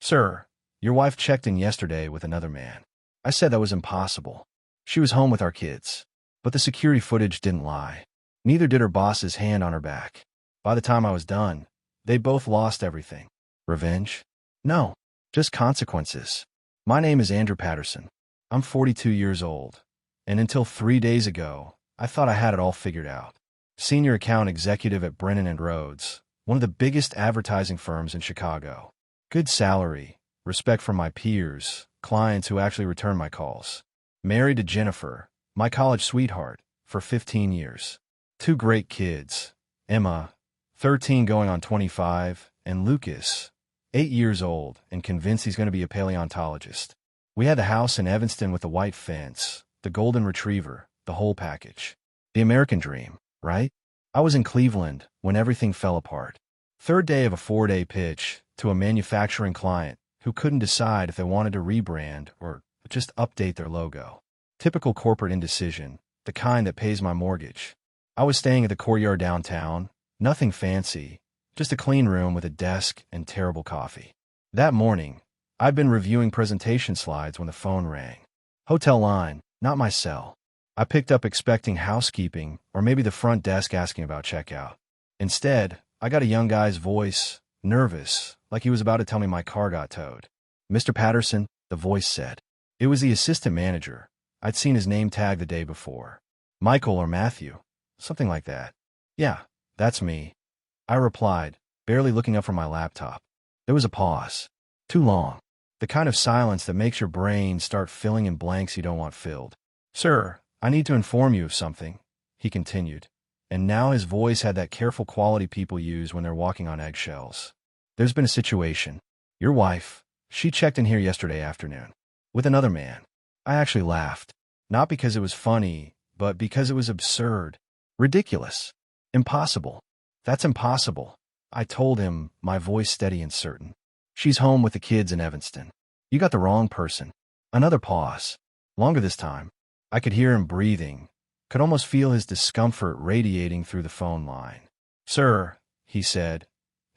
"Sir, your wife checked in yesterday with another man." I said that was impossible. She was home with our kids. But the security footage didn't lie. Neither did her boss's hand on her back. By the time I was done, they both lost everything. Revenge? No, just consequences. My name is Andrew Patterson. I'm 42 years old. And until 3 days ago, I thought I had it all figured out. Senior account executive at Brennan and Rhodes, one of the biggest advertising firms in Chicago. Good salary, respect from my peers, clients who actually return my calls. Married to Jennifer, my college sweetheart, for 15 years. 2 great kids, Emma, 13 going on 25, and Lucas, 8 years old and convinced he's going to be a paleontologist. We had the house in Evanston with the white fence, the golden retriever, the whole package. The American dream, right? I was in Cleveland when everything fell apart. Third day of a 4-day pitch to a manufacturing client who couldn't decide if they wanted to rebrand or just update their logo. Typical corporate indecision, the kind that pays my mortgage. I was staying at the Courtyard downtown, nothing fancy, just a clean room with a desk and terrible coffee. That morning, I'd been reviewing presentation slides when the phone rang. Hotel line, not my cell. I picked up expecting housekeeping or maybe the front desk asking about checkout. Instead, I got a young guy's voice, nervous, like he was about to tell me my car got towed. "Mr. Patterson," the voice said. It was the assistant manager. I'd seen his name tag the day before. Michael or Matthew, something like that. "Yeah, that's me," I replied, barely looking up from my laptop. There was a pause. Too long. The kind of silence that makes your brain start filling in blanks you don't want filled. "Sir, I need to inform you of something," he continued. And now his voice had that careful quality people use when they're walking on eggshells. "There's been a situation. Your wife, she checked in here yesterday afternoon. With another man." I actually laughed. Not because it was funny, but because it was absurd. Ridiculous. Impossible. "That's impossible," I told him, my voice steady and certain. "She's home with the kids in Evanston. You got the wrong person." Another pause. Longer this time. I could hear him breathing, could almost feel his discomfort radiating through the phone line. "Sir," he said,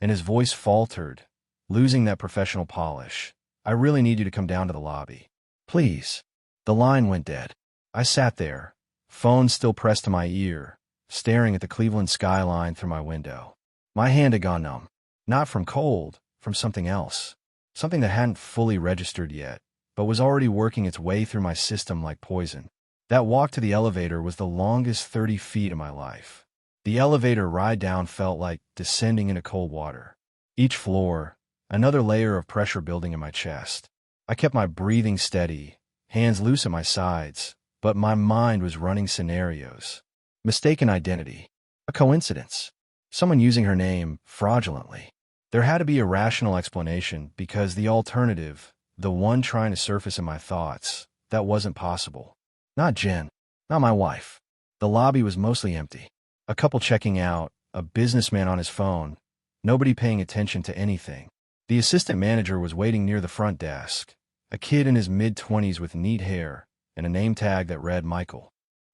and his voice faltered, losing that professional polish. "I really need you to come down to the lobby. Please." The line went dead. I sat there, phone still pressed to my ear, staring at the Cleveland skyline through my window. My hand had gone numb. Not from cold, from something else. Something that hadn't fully registered yet, but was already working its way through my system like poison. That walk to the elevator was the longest 30 feet of my life. The elevator ride down felt like descending into cold water. Each floor, another layer of pressure building in my chest. I kept my breathing steady, hands loose at my sides, but my mind was running scenarios. Mistaken identity. A coincidence. Someone using her name fraudulently. There had to be a rational explanation because the alternative, the one trying to surface in my thoughts, that wasn't possible. Not Jen. Not my wife. The lobby was mostly empty. A couple checking out, a businessman on his phone, nobody paying attention to anything. The assistant manager was waiting near the front desk, a kid in his mid-20s with neat hair and a name tag that read Michael.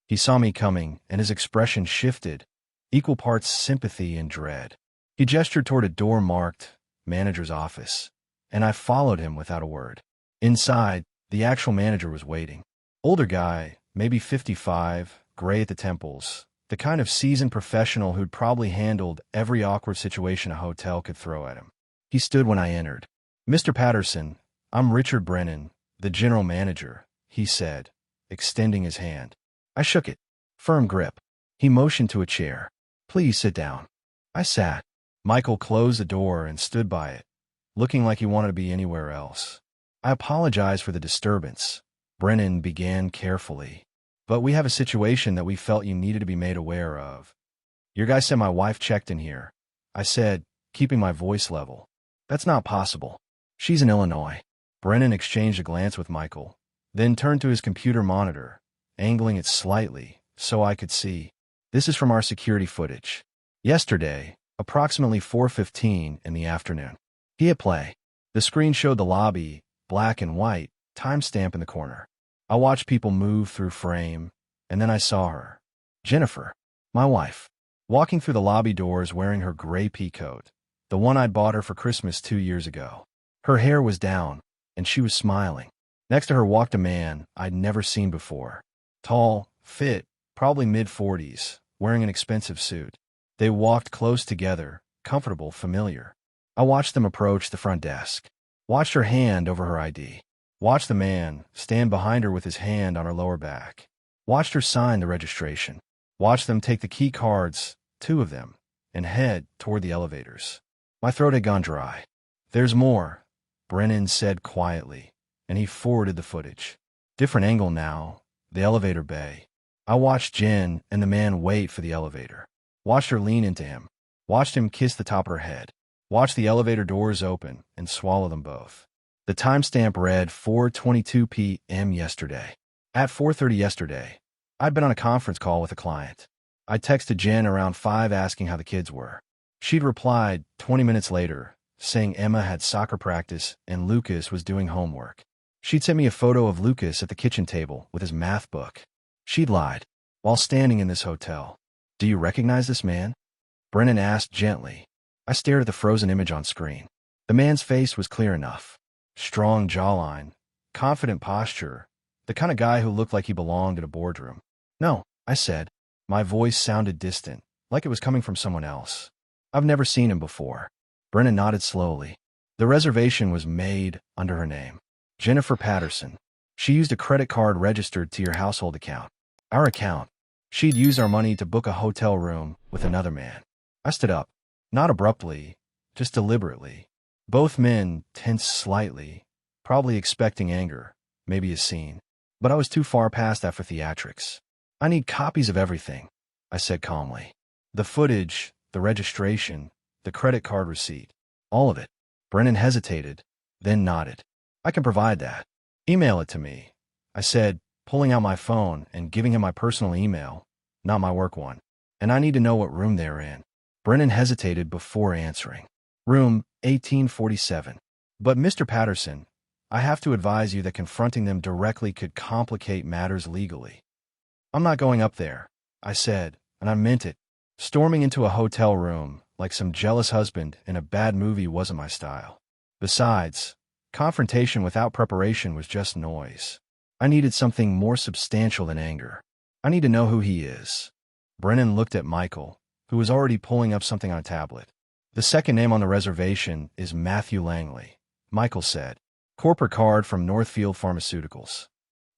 He saw me coming, and his expression shifted, equal parts sympathy and dread. He gestured toward a door marked Manager's Office, and I followed him without a word. Inside, the actual manager was waiting. Older guy, maybe 55, gray at the temples, the kind of seasoned professional who'd probably handled every awkward situation a hotel could throw at him. He stood when I entered. "Mr. Patterson, I'm Richard Brennan, the general manager," he said, extending his hand. I shook it. Firm grip. He motioned to a chair. "Please sit down." I sat. Michael closed the door and stood by it, looking like he wanted to be anywhere else. "I apologize for the disturbance," Brennan began carefully. "But we have a situation that we felt you needed to be made aware of." "Your guy said my wife checked in here," I said, keeping my voice level. "That's not possible. She's in Illinois." Brennan exchanged a glance with Michael, then turned to his computer monitor, angling it slightly so I could see. "This is from our security footage. Yesterday, approximately 4:15 in the afternoon." He hit play. The screen showed the lobby, black and white, timestamp in the corner. I watched people move through frame, and then I saw her. Jennifer, my wife, walking through the lobby doors wearing her gray pea coat, the one I'd bought her for Christmas 2 years ago. Her hair was down, and she was smiling. Next to her walked a man I'd never seen before. Tall, fit, probably mid-40s, wearing an expensive suit. They walked close together, comfortable, familiar. I watched them approach the front desk. Watched her hand over her ID. Watched the man stand behind her with his hand on her lower back. Watched her sign the registration. Watched them take the key cards, 2 of them, and head toward the elevators. My throat had gone dry. "There's more," Brennan said quietly, and he forwarded the footage. Different angle now, the elevator bay. I watched Jen and the man wait for the elevator. Watched her lean into him. Watched him kiss the top of her head. Watched the elevator doors open and swallow them both. The timestamp read 4:22 p.m. yesterday. At 4:30 yesterday, I'd been on a conference call with a client. I texted Jen around 5 asking how the kids were. She'd replied 20 minutes later, saying Emma had soccer practice and Lucas was doing homework. She'd sent me a photo of Lucas at the kitchen table with his math book. She'd lied, while standing in this hotel. "Do you recognize this man?" Brennan asked gently. I stared at the frozen image on screen. The man's face was clear enough. Strong jawline, confident posture, the kind of guy who looked like he belonged in a boardroom. "No," I said. My voice sounded distant, like it was coming from someone else. "I've never seen him before." Brennan nodded slowly. "The reservation was made under her name. Jennifer Patterson. She used a credit card registered to your household account. Our account. She'd used our money to book a hotel room with another man." I stood up. Not abruptly, just deliberately. Both men tensed slightly, probably expecting anger, maybe a scene. But I was too far past that for theatrics. "I need copies of everything," I said calmly. "The footage, the registration, the credit card receipt. All of it." Brennan hesitated, then nodded. "I can provide that. Email it to me," I said, pulling out my phone and giving him my personal email, not my work one. "And I need to know what room they're in." Brennan hesitated before answering. "Room 1847. But Mr. Patterson, I have to advise you that confronting them directly could complicate matters legally." "I'm not going up there," I said, and I meant it. Storming into a hotel room like some jealous husband in a bad movie wasn't my style. Besides, confrontation without preparation was just noise. I needed something more substantial than anger. I need to know who he is. Brennan looked at Michael, who was already pulling up something on a tablet. "The second name on the reservation is Matthew Langley," Michael said. "Corporate card from Northfield Pharmaceuticals."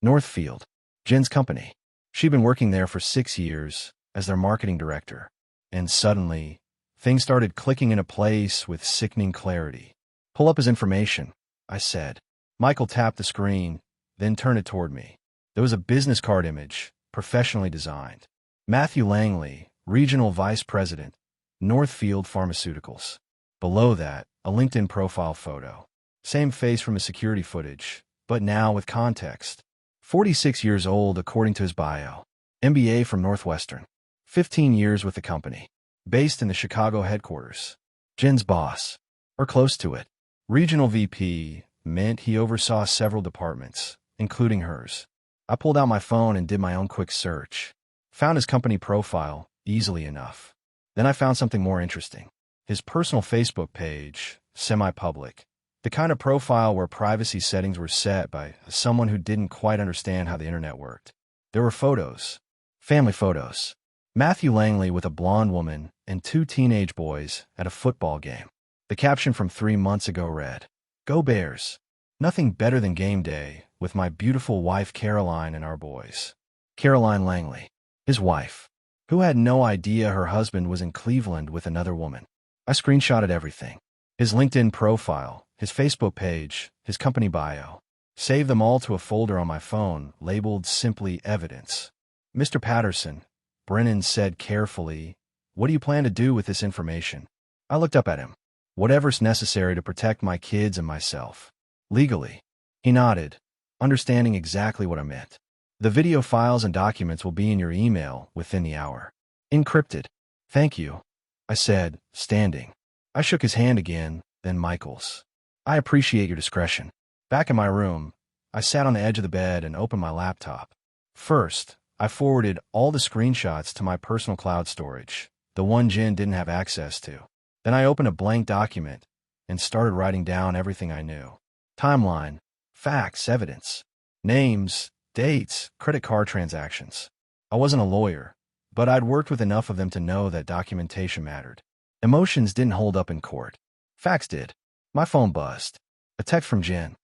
Northfield, Jen's company. She'd been working there for 6 years as their marketing director. And suddenly, things started clicking into place with sickening clarity. "Pull up his information," I said. Michael tapped the screen, then turned it toward me. There was a business card image, professionally designed. Matthew Langley, Regional Vice President, Northfield Pharmaceuticals. Below that, a LinkedIn profile photo. Same face from his security footage, but now with context. 46 years old according to his bio. MBA from Northwestern. 15 years with the company. Based in the Chicago headquarters. Jen's boss, or close to it. Regional VP meant he oversaw several departments, including hers. I pulled out my phone and did my own quick search. Found his company profile easily enough. Then I found something more interesting. His personal Facebook page, semi-public. The kind of profile where privacy settings were set by someone who didn't quite understand how the internet worked. There were photos. Family photos. Matthew Langley with a blonde woman and 2 teenage boys at a football game. The caption from 3 months ago read, "Go Bears. Nothing better than game day with my beautiful wife Caroline and our boys." Caroline Langley, his wife, who had no idea her husband was in Cleveland with another woman. I screenshotted everything. His LinkedIn profile, his Facebook page, his company bio. Saved them all to a folder on my phone labeled simply Evidence. "Mr. Patterson," Brennan said carefully, "what do you plan to do with this information?" I looked up at him. "Whatever's necessary to protect my kids and myself. Legally." He nodded, understanding exactly what I meant. "The video files and documents will be in your email within the hour. Encrypted." "Thank you," I said, standing. I shook his hand again, then Michael's. "I appreciate your discretion." Back in my room, I sat on the edge of the bed and opened my laptop. First, I forwarded all the screenshots to my personal cloud storage, the one Jen didn't have access to. Then I opened a blank document, and started writing down everything I knew. Timeline, facts, evidence, names, dates, credit card transactions. I wasn't a lawyer, but I'd worked with enough of them to know that documentation mattered. Emotions didn't hold up in court. Facts did. My phone buzzed. A text from Jen.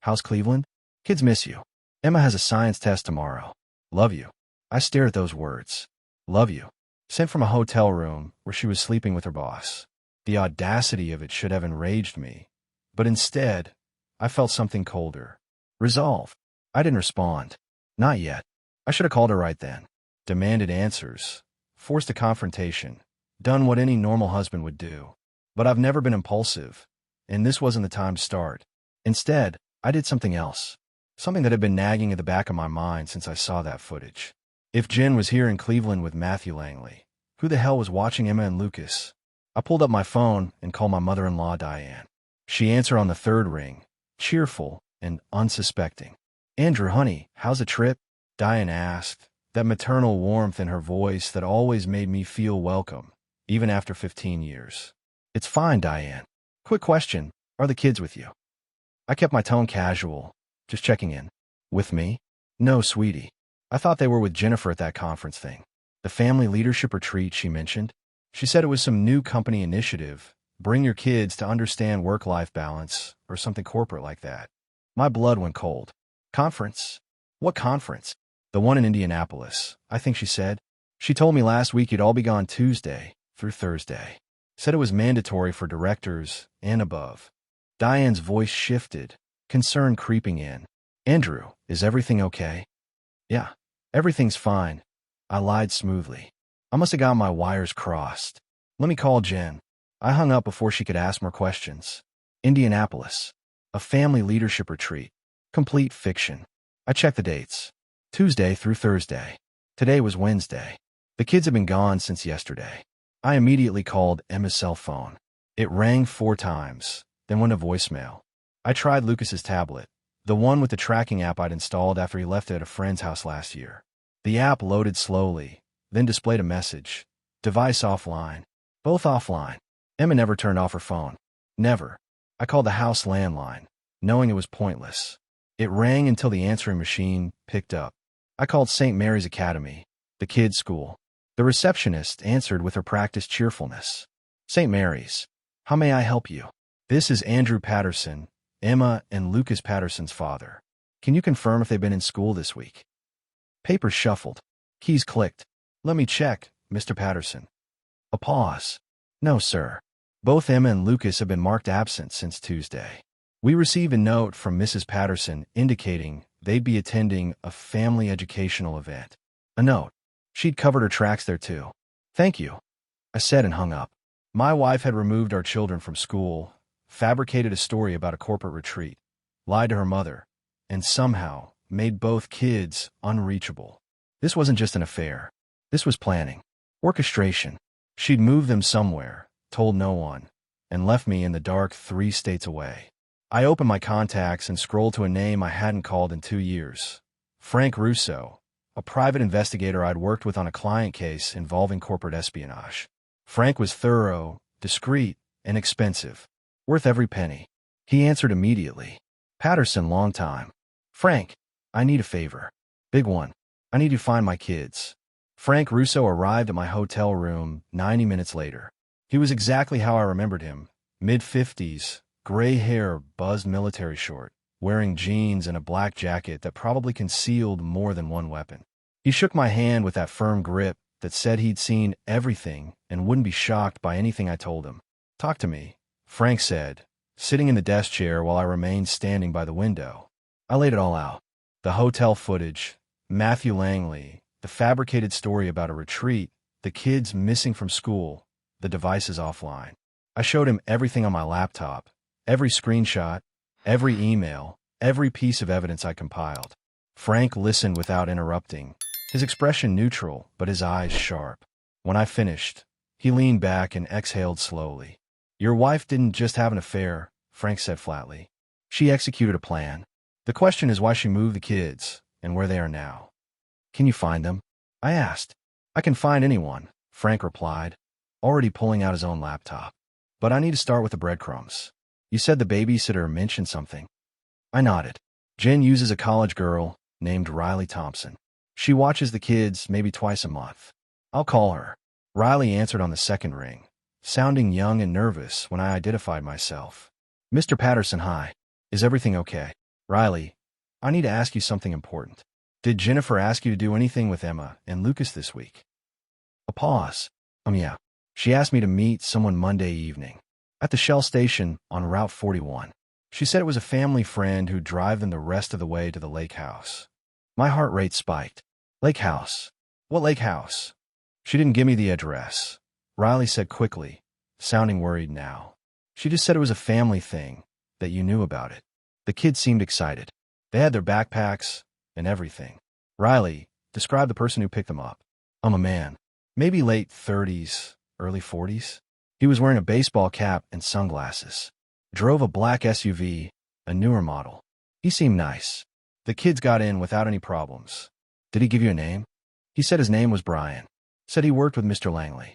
How's Cleveland? Kids miss you. Emma has a science test tomorrow. Love you. I stared at those words. Love you. Sent from a hotel room where she was sleeping with her boss. The audacity of it should have enraged me, but instead, I felt something colder. Resolve. I didn't respond. Not yet. I should have called her right then. Demanded answers. Forced a confrontation. Done what any normal husband would do. But I've never been impulsive, and this wasn't the time to start. Instead, I did something else. Something that had been nagging at the back of my mind since I saw that footage. If Jen was here in Cleveland with Matthew Langley, who the hell was watching Emma and Lucas? I pulled up my phone and called my mother-in-law, Diane. She answered on the third ring, cheerful and unsuspecting. Andrew, honey, how's the trip? Diane asked, that maternal warmth in her voice that always made me feel welcome, even after 15 years. It's fine, Diane. Quick question, are the kids with you? I kept my tone casual, just checking in. With me? No, sweetie. I thought they were with Jennifer at that conference thing. The family leadership retreat she mentioned. She said it was some new company initiative, bring your kids to understand work-life balance, or something corporate like that. My blood went cold. Conference? What conference? The one in Indianapolis, I think she said. She told me last week you'd all be gone Tuesday through Thursday. Said it was mandatory for directors and above. Diane's voice shifted, concern creeping in. Andrew, is everything okay? Yeah, everything's fine. I lied smoothly. I must have got my wires crossed. Let me call Jen. I hung up before she could ask more questions. Indianapolis. A family leadership retreat. Complete fiction. I checked the dates. Tuesday through Thursday. Today was Wednesday. The kids had been gone since yesterday. I immediately called Emma's cell phone. It rang 4 times, then went to voicemail. I tried Lucas's tablet, the one with the tracking app I'd installed after he left it at a friend's house last year. The app loaded slowly, then displayed a message. Device offline. Both offline. Emma never turned off her phone. Never. I called the house landline, knowing it was pointless. It rang until the answering machine picked up. I called St. Mary's Academy, the kids' school. The receptionist answered with her practiced cheerfulness. St. Mary's. How may I help you? This is Andrew Patterson, Emma and Lucas Patterson's father. Can you confirm if they've been in school this week? Papers shuffled. Keys clicked. Let me check, Mr. Patterson. A pause. No, sir. Both Emma and Lucas have been marked absent since Tuesday. We received a note from Mrs. Patterson indicating they'd be attending a family educational event. A note. She'd covered her tracks there too. Thank you, I said and hung up. My wife had removed our children from school, fabricated a story about a corporate retreat, lied to her mother, and somehow made both kids unreachable. This wasn't just an affair. This was planning. Orchestration. She'd moved them somewhere, told no one, and left me in the dark 3 states away. I opened my contacts and scrolled to a name I hadn't called in 2 years. Frank Russo, a private investigator I'd worked with on a client case involving corporate espionage. Frank was thorough, discreet, and expensive. Worth every penny. He answered immediately. Patterson, long time. Frank, I need a favor. Big one. I need you to find my kids. Frank Russo arrived at my hotel room 90 minutes later. He was exactly how I remembered him. Mid-50s, gray hair, buzzed military short, wearing jeans and a black jacket that probably concealed more than one weapon. He shook my hand with that firm grip that said he'd seen everything and wouldn't be shocked by anything I told him. Talk to me, Frank said, sitting in the desk chair while I remained standing by the window. I laid it all out. The hotel footage, Matthew Langley, the fabricated story about a retreat, the kids missing from school, the devices offline. I showed him everything on my laptop, every screenshot, every email, every piece of evidence I compiled. Frank listened without interrupting, his expression neutral, but his eyes sharp. When I finished, he leaned back and exhaled slowly. Your wife didn't just have an affair, Frank said flatly. She executed a plan. The question is why she moved the kids and where they are now. Can you find them? I asked. I can find anyone, Frank replied, already pulling out his own laptop. But I need to start with the breadcrumbs. You said the babysitter mentioned something. I nodded. Jen uses a college girl named Riley Thompson. She watches the kids maybe twice a month. I'll call her. Riley answered on the second ring, sounding young and nervous when I identified myself. Mr. Patterson, hi. Is everything okay? Riley, I need to ask you something important. Did Jennifer ask you to do anything with Emma and Lucas this week? A pause. Yeah. She asked me to meet someone Monday evening at the Shell station on Route 41. She said it was a family friend who'd drive them the rest of the way to the lake house. My heart rate spiked. Lake house? What lake house? She didn't give me the address, Riley said quickly, sounding worried now. She just said it was a family thing, that you knew about it. The kids seemed excited. They had their backpacks and everything. Riley, describe the person who picked them up. I'm a man. Maybe late 30s, early 40s. He was wearing a baseball cap and sunglasses. Drove a black SUV, a newer model. He seemed nice. The kids got in without any problems. Did he give you a name? He said his name was Brian. Said he worked with Mr. Langley.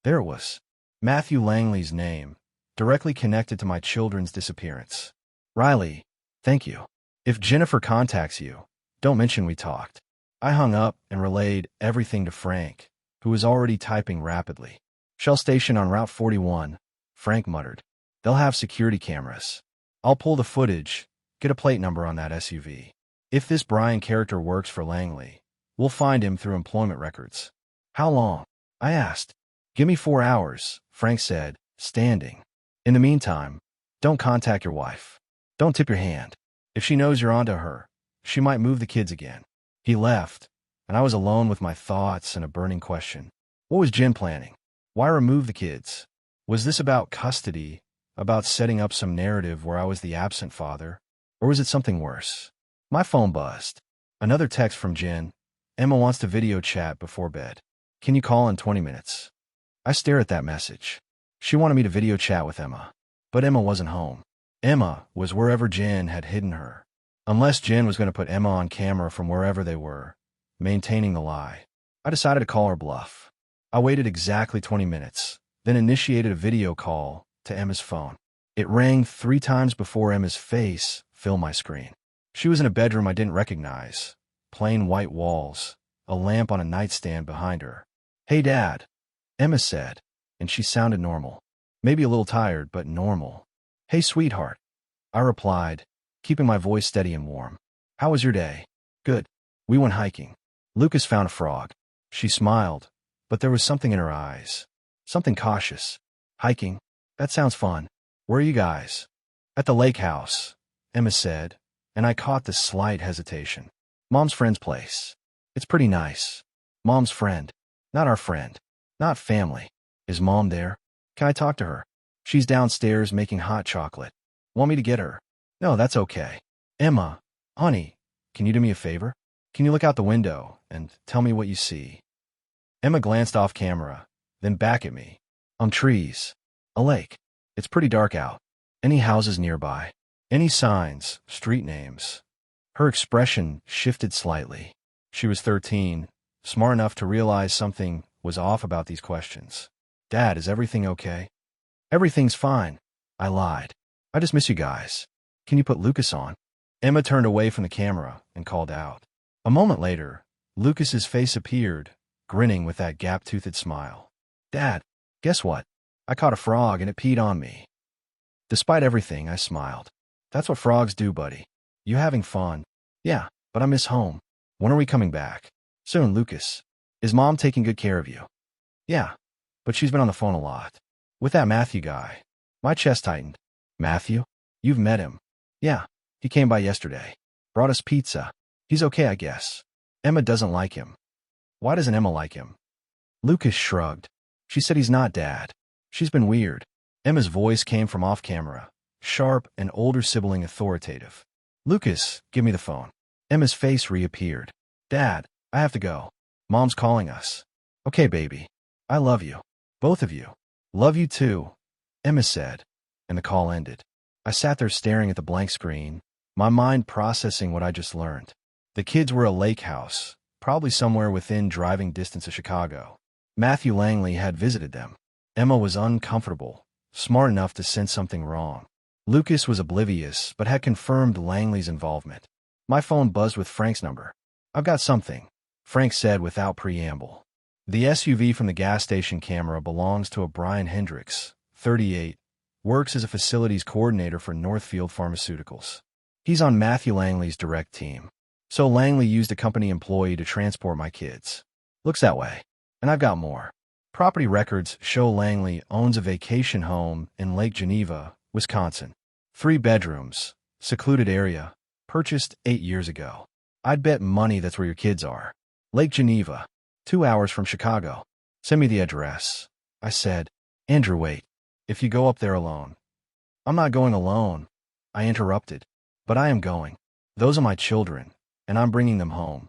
There it was. Matthew Langley's name, directly connected to my children's disappearance. Riley, thank you. If Jennifer contacts you, don't mention we talked. I hung up and relayed everything to Frank, who was already typing rapidly. Shell station on Route 41, Frank muttered. They'll have security cameras. I'll pull the footage, get a plate number on that SUV. If this Brian character works for Langley, we'll find him through employment records. How long? I asked. Give me 4 hours, Frank said, standing. In the meantime, don't contact your wife. Don't tip your hand. If she knows you're onto her, she might move the kids again. He left, and I was alone with my thoughts and a burning question. What was Jen planning? Why remove the kids? Was this about custody, about setting up some narrative where I was the absent father, or was it something worse? My phone buzzed. Another text from Jen. Emma wants to video chat before bed. Can you call in 20 minutes? I stare at that message. She wanted me to video chat with Emma, but Emma wasn't home. Emma was wherever Jen had hidden her. Unless Jen was going to put Emma on camera from wherever they were, maintaining the lie. I decided to call her bluff. I waited exactly 20 minutes, then initiated a video call to Emma's phone. It rang 3 times before Emma's face filled my screen. She was in a bedroom I didn't recognize. Plain white walls, a lamp on a nightstand behind her. Hey, Dad, Emma said, and she sounded normal. Maybe a little tired, but normal. Hey, sweetheart, I replied, keeping my voice steady and warm. How was your day? Good. We went hiking. Lucas found a frog. She smiled, but there was something in her eyes. Something cautious. Hiking? That sounds fun. Where are you guys? At the lake house, Emma said, and I caught the slight hesitation. Mom's friend's place. It's pretty nice. Mom's friend. Not our friend. Not family. Is Mom there? Can I talk to her? She's downstairs making hot chocolate. Want me to get her? No, that's okay. Emma, honey, can you do me a favor? Can you look out the window and tell me what you see? Emma glanced off camera, then back at me. Trees. A lake. It's pretty dark out. Any houses nearby? Any signs, street names? Her expression shifted slightly. She was 13, smart enough to realize something was off about these questions. Dad, is everything okay? Everything's fine. I lied. I just miss you guys. Can you put Lucas on? Emma turned away from the camera and called out. A moment later, Lucas's face appeared, grinning with that gap-toothed smile. Dad, guess what? I caught a frog and it peed on me. Despite everything, I smiled. That's what frogs do, buddy. You having fun? Yeah, but I miss home. When are we coming back? Soon, Lucas. Is Mom taking good care of you? Yeah, but she's been on the phone a lot. With that Matthew guy. My chest tightened. Matthew? You've met him. Yeah, he came by yesterday. Brought us pizza. He's okay, I guess. Emma doesn't like him. Why doesn't Emma like him? Lucas shrugged. She said he's not Dad. She's been weird. Emma's voice came from off camera, sharp and older sibling authoritative. Lucas, give me the phone. Emma's face reappeared. Dad, I have to go. Mom's calling us. Okay, baby. I love you. Both of you. Love you too, Emma said, and the call ended. I sat there staring at the blank screen, my mind processing what I just learned. The kids were a lake house, probably somewhere within driving distance of Chicago. Matthew Langley had visited them. Emma was uncomfortable, smart enough to sense something wrong. Lucas was oblivious, but had confirmed Langley's involvement. My phone buzzed with Frank's number. "I've got something," Frank said without preamble. "The SUV from the gas station camera belongs to a Brian Hendricks, 38, works as a facilities coordinator for Northfield Pharmaceuticals. He's on Matthew Langley's direct team. So Langley used a company employee to transport my kids. Looks that way. And I've got more. Property records show Langley owns a vacation home in Lake Geneva, Wisconsin. 3 bedrooms, secluded area, purchased 8 years ago. I'd bet money that's where your kids are. Lake Geneva, 2 hours from Chicago. Send me the address." I said. "Andrew, wait. If you go up there alone." "I'm not going alone," I interrupted. "But I am going. Those are my children, and I'm bringing them home."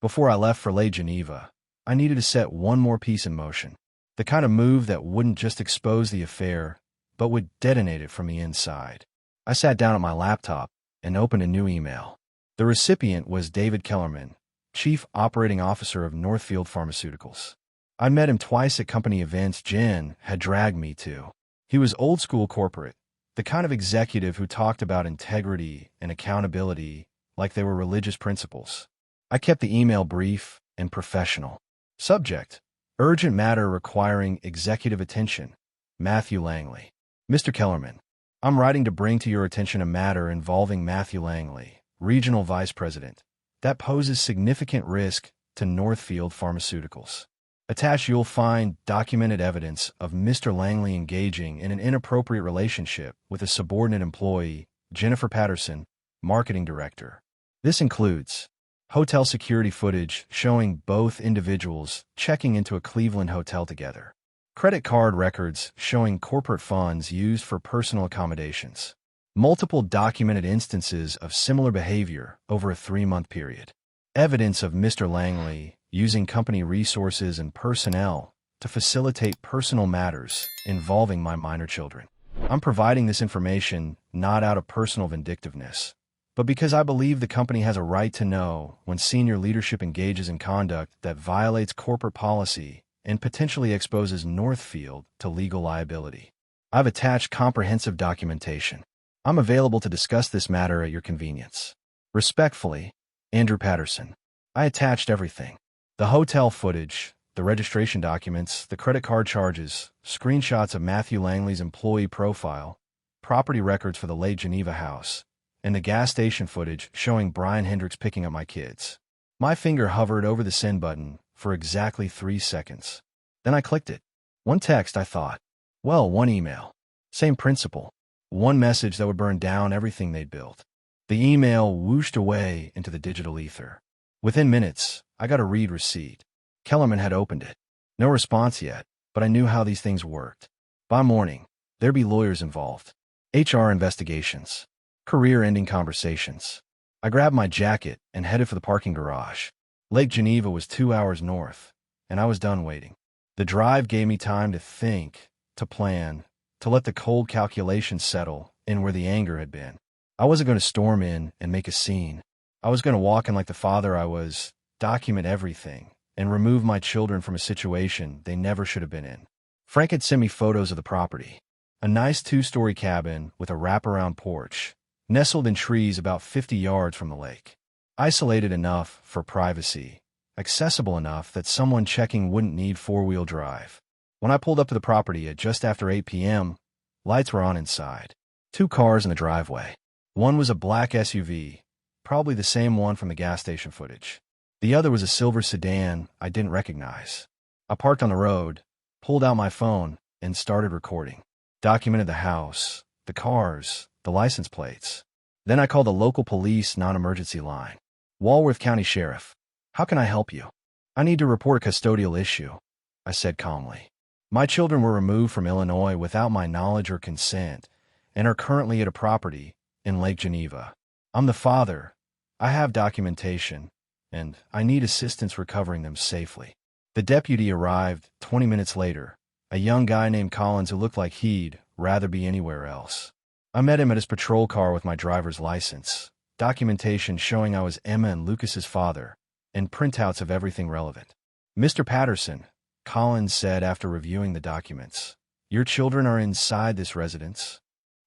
Before I left for Lake Geneva, I needed to set one more piece in motion. The kind of move that wouldn't just expose the affair, but would detonate it from the inside. I sat down at my laptop and opened a new email. The recipient was David Kellerman, Chief Operating Officer of Northfield Pharmaceuticals. I met him twice at company events Jen had dragged me to. He was old school corporate, the kind of executive who talked about integrity and accountability like they were religious principles. I kept the email brief and professional. Subject: urgent matter requiring executive attention. Matthew Langley. Mr. Kellerman, I'm writing to bring to your attention a matter involving Matthew Langley, Regional Vice President, that poses significant risk to Northfield Pharmaceuticals. Attached, you'll find documented evidence of Mr. Langley engaging in an inappropriate relationship with a subordinate employee, Jennifer Patterson, Marketing Director. This includes hotel security footage showing both individuals checking into a Cleveland hotel together, credit card records showing corporate funds used for personal accommodations, multiple documented instances of similar behavior over a 3-month period, evidence of Mr. Langley using company resources and personnel to facilitate personal matters involving my minor children. I'm providing this information not out of personal vindictiveness, but because I believe the company has a right to know when senior leadership engages in conduct that violates corporate policy and potentially exposes Northfield to legal liability. I've attached comprehensive documentation. I'm available to discuss this matter at your convenience. Respectfully, Andrew Patterson. I attached everything. The hotel footage, the registration documents, the credit card charges, screenshots of Matthew Langley's employee profile, property records for the Lake Geneva house, and the gas station footage showing Brian Hendricks picking up my kids. My finger hovered over the send button for exactly 3 seconds. Then I clicked it. One text, I thought. Well, one email. Same principle. One message that would burn down everything they'd built. The email whooshed away into the digital ether. Within minutes, I got a read receipt. Kellerman had opened it. No response yet, but I knew how these things worked. By morning, there'd be lawyers involved. HR investigations. Career-ending conversations. I grabbed my jacket and headed for the parking garage. Lake Geneva was 2 hours north, and I was done waiting. The drive gave me time to think, to plan, to let the cold calculations settle in where the anger had been. I wasn't going to storm in and make a scene. I was going to walk in like the father I was, document everything, and remove my children from a situation they never should have been in. Frank had sent me photos of the property. A nice 2-story cabin with a wraparound porch, nestled in trees about 50 yards from the lake. Isolated enough for privacy, accessible enough that someone checking wouldn't need 4-wheel drive. When I pulled up to the property at just after 8 p.m., lights were on inside. 2 cars in the driveway. One was a black SUV, probably the same one from the gas station footage. The other was a silver sedan I didn't recognize. I parked on the road, pulled out my phone, and started recording. Documented the house, the cars, the license plates. Then I called the local police non-emergency line. Walworth County Sheriff. How can I help you? I need to report a custodial issue, I said calmly. My children were removed from Illinois without my knowledge or consent and are currently at a property in Lake Geneva. I'm the father. I have documentation, and I need assistance recovering them safely. The deputy arrived 20 minutes later, a young guy named Collins who looked like he'd rather be anywhere else. I met him at his patrol car with my driver's license, documentation showing I was Emma and Lucas's father, and printouts of everything relevant. Mr. Patterson, Collins said after reviewing the documents, your children are inside this residence?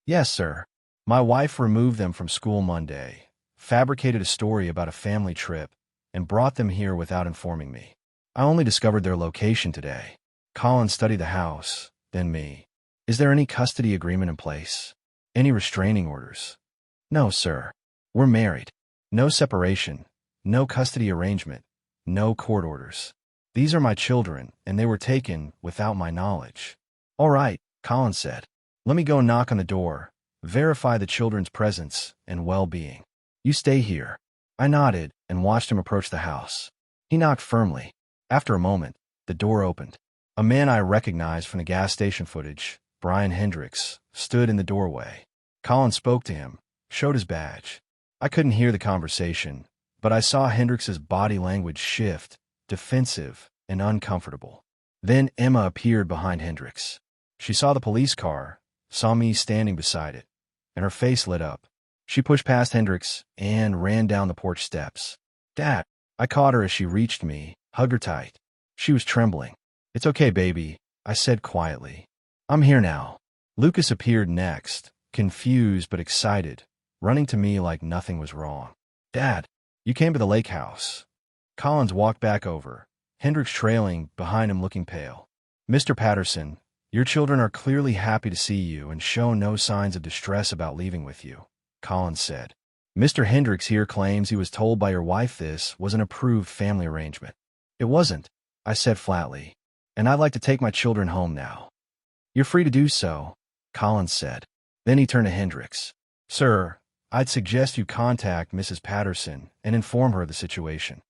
Yes, sir. My wife removed them from school Monday, fabricated a story about a family trip, and brought them here without informing me. I only discovered their location today. Colin studied the house, then me. Is there any custody agreement in place? Any restraining orders? No, sir. We're married. No separation. No custody arrangement. No court orders. These are my children, and they were taken without my knowledge. All right, Colin said. Let me go knock on the door, verify the children's presence and well-being. You stay here. I nodded and watched him approach the house. He knocked firmly. After a moment, the door opened. A man I recognized from the gas station footage, Brian Hendricks, stood in the doorway. Colin spoke to him, showed his badge. I couldn't hear the conversation, but I saw Hendricks's body language shift, defensive and uncomfortable. Then Emma appeared behind Hendricks. She saw the police car, saw me standing beside it, and her face lit up. She pushed past Hendricks and ran down the porch steps. Dad! I caught her as she reached me, hugged her tight. She was trembling. It's okay, baby, I said quietly. I'm here now. Lucas appeared next, confused but excited, running to me like nothing was wrong. Dad, you came to the lake house. Collins walked back over, Hendricks trailing behind him looking pale. Mr. Patterson, your children are clearly happy to see you and show no signs of distress about leaving with you, Collins said. Mr. Hendricks here claims he was told by your wife this was an approved family arrangement. It wasn't, I said flatly, and I'd like to take my children home now. You're free to do so, Collins said. Then he turned to Hendricks. Sir, I'd suggest you contact Mrs. Patterson and inform her of the situation.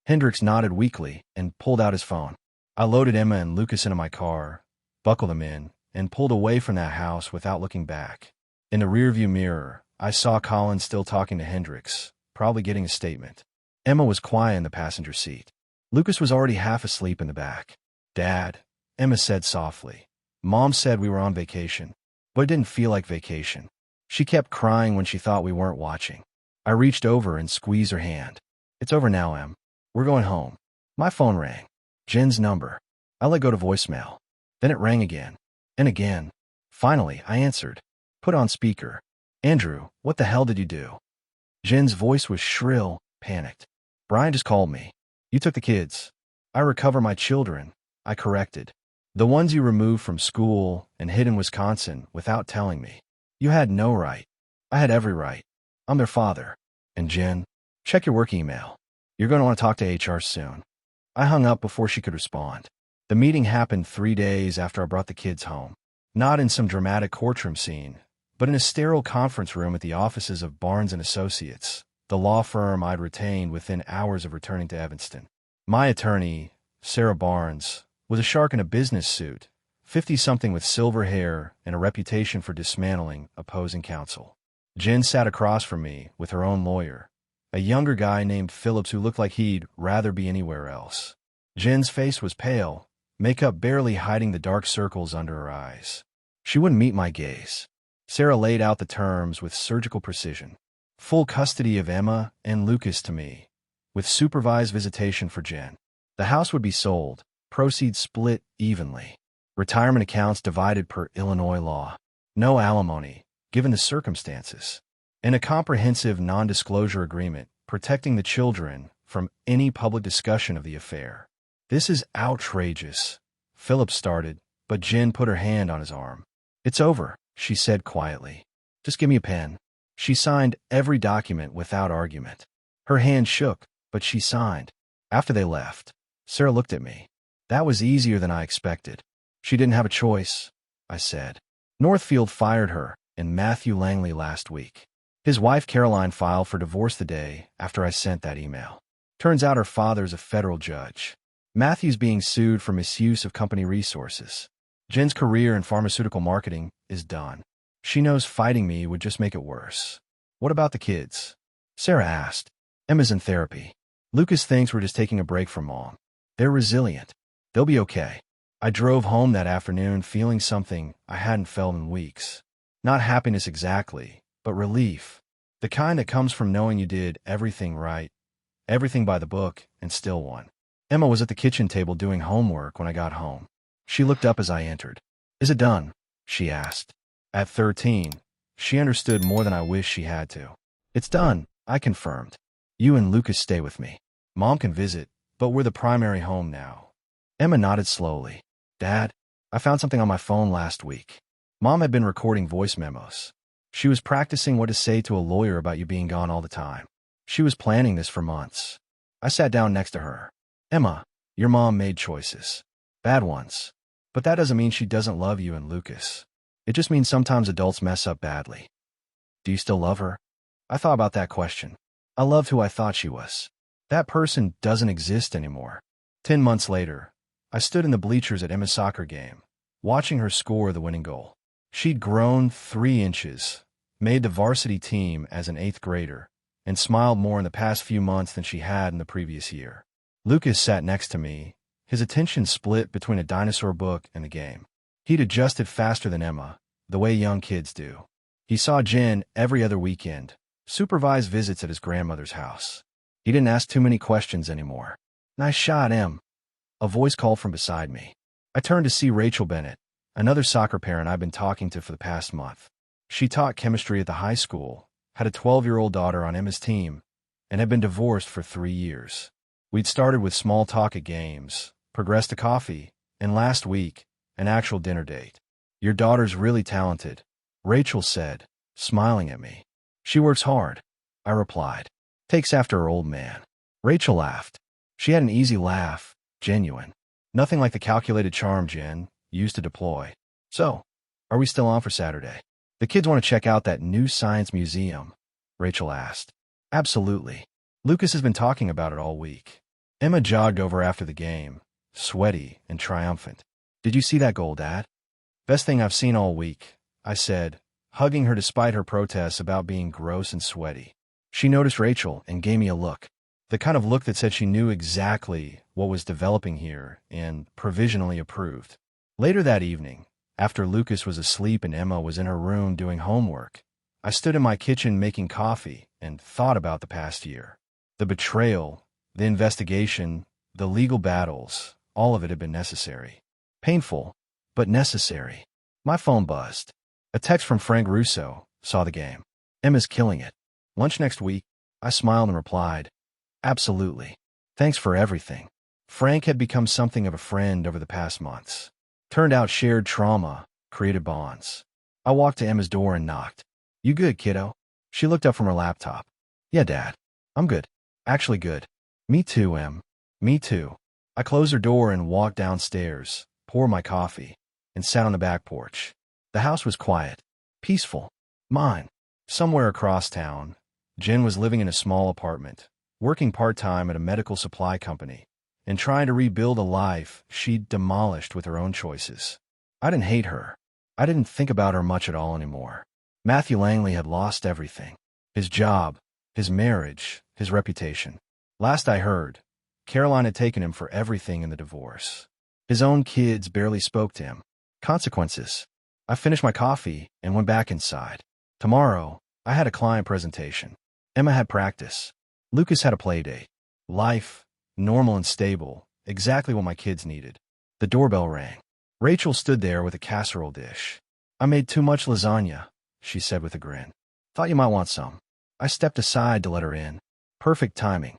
Hendricks nodded weakly and pulled out his phone. I loaded Emma and Lucas into my car, buckled them in, and pulled away from that house without looking back. In the rearview mirror, I saw Collins still talking to Hendricks, probably getting a statement. Emma was quiet in the passenger seat. Lucas was already half asleep in the back. Dad, Emma said softly. Mom said we were on vacation, but it didn't feel like vacation. She kept crying when she thought we weren't watching. I reached over and squeezed her hand. It's over now, Em. We're going home. My phone rang. Jen's number. I let go to voicemail. Then it rang again. And again. Finally, I answered. Put on speaker. Andrew, what the hell did you do? Jen's voice was shrill, panicked. Brian just called me. You took the kids. I recover my children, I corrected. The ones you removed from school and hid in Wisconsin without telling me. You had no right. I had every right. I'm their father. And Jen, check your work email. You're going to want to talk to HR soon. I hung up before she could respond. The meeting happened 3 days after I brought the kids home. Not in some dramatic courtroom scene, but in a sterile conference room at the offices of Barnes & Associates, the law firm I'd retained within hours of returning to Evanston. My attorney, Sarah Barnes, was a shark in a business suit, 50-something with silver hair and a reputation for dismantling opposing counsel. Jen sat across from me with her own lawyer, a younger guy named Phillips who looked like he'd rather be anywhere else. Jen's face was pale, makeup barely hiding the dark circles under her eyes. She wouldn't meet my gaze. Sarah laid out the terms with surgical precision. Full custody of Emma and Lucas to me, with supervised visitation for Jen. The house would be sold, proceeds split evenly. Retirement accounts divided per Illinois law. No alimony, given the circumstances. And a comprehensive non-disclosure agreement protecting the children from any public discussion of the affair. This is outrageous, Philip started, but Jen put her hand on his arm. It's over, she said quietly. Just give me a pen. She signed every document without argument. Her hand shook, but she signed. After they left, Sarah looked at me. That was easier than I expected. She didn't have a choice, I said. Northfield fired her and Matthew Langley last week. His wife Caroline filed for divorce the day after I sent that email. Turns out her father's a federal judge. Matthew's being sued for misuse of company resources. Jen's career in pharmaceutical marketing is done. She knows fighting me would just make it worse. What about the kids? Sarah asked. Emma's in therapy. Lucas thinks we're just taking a break from Mom. They're resilient. They'll be okay. I drove home that afternoon feeling something I hadn't felt in weeks. Not happiness exactly, but relief. The kind that comes from knowing you did everything right, everything by the book, and still won. Emma was at the kitchen table doing homework when I got home. She looked up as I entered. Is it done? She asked. At 13, She understood more than I wish she had to. It's done, I confirmed. You and Lucas stay with me. Mom can visit, but we're the primary home now. Emma nodded slowly. Dad, I found something on my phone last week. Mom had been recording voice memos. She was practicing what to say to a lawyer about you being gone all the time. She was planning this for months. I sat down next to her. Emma, your mom made choices. Bad ones. But that doesn't mean she doesn't love you and Lucas. It just means sometimes adults mess up badly. Do you still love her? I thought about that question. I loved who I thought she was. That person doesn't exist anymore. 10 months later, I stood in the bleachers at Emma's soccer game, watching her score the winning goal. She'd grown 3 inches, made the varsity team as an 8th grader, and smiled more in the past few months than she had in the previous year. Lucas sat next to me, his attention split between a dinosaur book and the game. He'd adjusted faster than Emma, the way young kids do. He saw Jen every other weekend, supervised visits at his grandmother's house. He didn't ask too many questions anymore. Nice shot, Em. A voice called from beside me. I turned to see Rachel Bennett, another soccer parent I've been talking to for the past month. She taught chemistry at the high school, had a 12-year-old daughter on Emma's team, and had been divorced for 3 years. We'd started with small talk at games, progressed to coffee, and last week, an actual dinner date. Your daughter's really talented, Rachel said, smiling at me. She works hard, I replied. Takes after her old man. Rachel laughed. She had an easy laugh, genuine. Nothing like the calculated charm Jen used to deploy. So, are we still on for Saturday? The kids want to check out that new science museum, Rachel asked. Absolutely. Lucas has been talking about it all week. Emma jogged over after the game, sweaty and triumphant. Did you see that goal, Dad? Best thing I've seen all week, I said, hugging her despite her protests about being gross and sweaty. She noticed Rachel and gave me a look. The kind of look that said she knew exactly what was developing here and provisionally approved. Later that evening, after Lucas was asleep and Emma was in her room doing homework, I stood in my kitchen making coffee and thought about the past year. The betrayal, the investigation, the legal battles, all of it had been necessary. Painful, but necessary. My phone buzzed. A text from Frank Russo, saw the game. Emma's killing it. Lunch next week? I smiled and replied, absolutely. Thanks for everything. Frank had become something of a friend over the past months. Turned out shared trauma created bonds. I walked to Emma's door and knocked. You good, kiddo? She looked up from her laptop. Yeah, Dad. I'm good. Actually good. Me too, Em. Me too. I closed her door and walked downstairs, poured my coffee, and sat on the back porch. The house was quiet, peaceful. Mine. Somewhere across town, Jen was living in a small apartment, working part-time at a medical supply company, and trying to rebuild a life she'd demolished with her own choices. I didn't hate her. I didn't think about her much at all anymore. Matthew Langley had lost everything. His job, his marriage, his reputation. Last I heard, Caroline had taken him for everything in the divorce. His own kids barely spoke to him. Consequences. I finished my coffee and went back inside. Tomorrow, I had a client presentation. Emma had practice. Lucas had a play date. Life, normal and stable, exactly what my kids needed. The doorbell rang. Rachel stood there with a casserole dish. I made too much lasagna, she said with a grin. Thought you might want some. I stepped aside to let her in. Perfect timing.